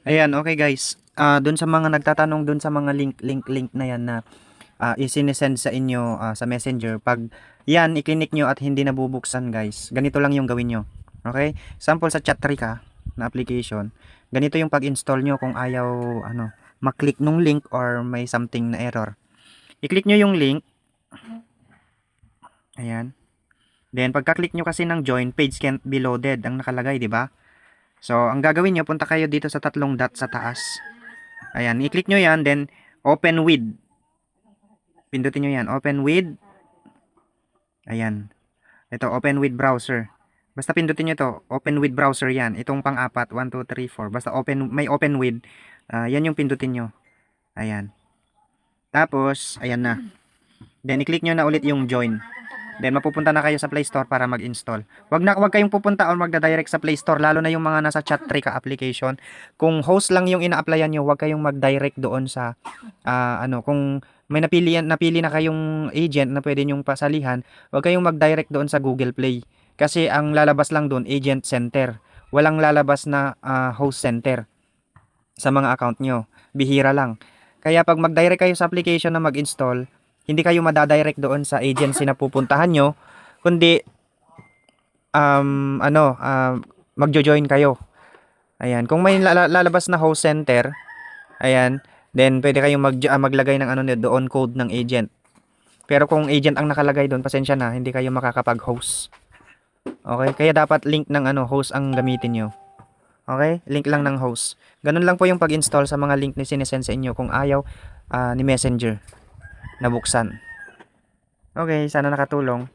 Ayan, okay guys. Dun sa mga nagtatanong dun sa mga link na yan na isinesend sa inyo sa Messenger. Pag yan, iklinik nyo at hindi nabubuksan guys, ganito lang yung gawin nyo. Okay? Sample sa Chatrika na application. Ganito yung pag-install nyo kung ayaw maklik nung link or may something na error. I-click nyo yung link. Ayan. Then pagka-click nyo kasi ng join, page can't be loaded ang nakalagay, di ba? So, ang gagawin nyo, punta kayo dito sa tatlong dot sa taas. Ayan, i-click nyo yan, then open with. Pindutin nyo yan, open with. Ayan. Ito, open with browser. Basta pindutin nyo to, open with browser yan. Itong pang-apat, 1, 2, 3, 4. Basta may open with. Yan yung pindutin nyo. Ayan. Tapos, ayan na. Then, i-click nyo na ulit yung join. Then mapupunta na kayo sa Play Store para mag-install. Wag kayong pupunta or magda-direct sa Play Store, lalo na yung mga nasa Chatrika application. Kung host lang yung ina-applyan nyo, wag kayong mag-direct doon sa kung may napili na kayong agent na pwede nyong pasalihan, wag kayong mag-direct doon sa Google Play. Kasi ang lalabas lang doon agent center. Walang lalabas na host center sa mga account nyo. Bihira lang. Kaya pag mag-direct kayo sa application na mag-install, hindi kayo madadirect doon sa agency na pupuntahan nyo, kundi magjo-join kayo. Ayan, kung may lalabas na host center, ayan, then pwede kayong maglagay ng doon code ng agent. Pero kung agent ang nakalagay doon, pasensya na, hindi kayo makakapag-host. Okay? Kaya dapat link ng host ang gamitin nyo. Okay? Link lang ng host. Ganun lang po yung pag-install sa mga link na sinesend sa inyo kung ayaw ni Messenger na buksan. Okay, sana nakatulong.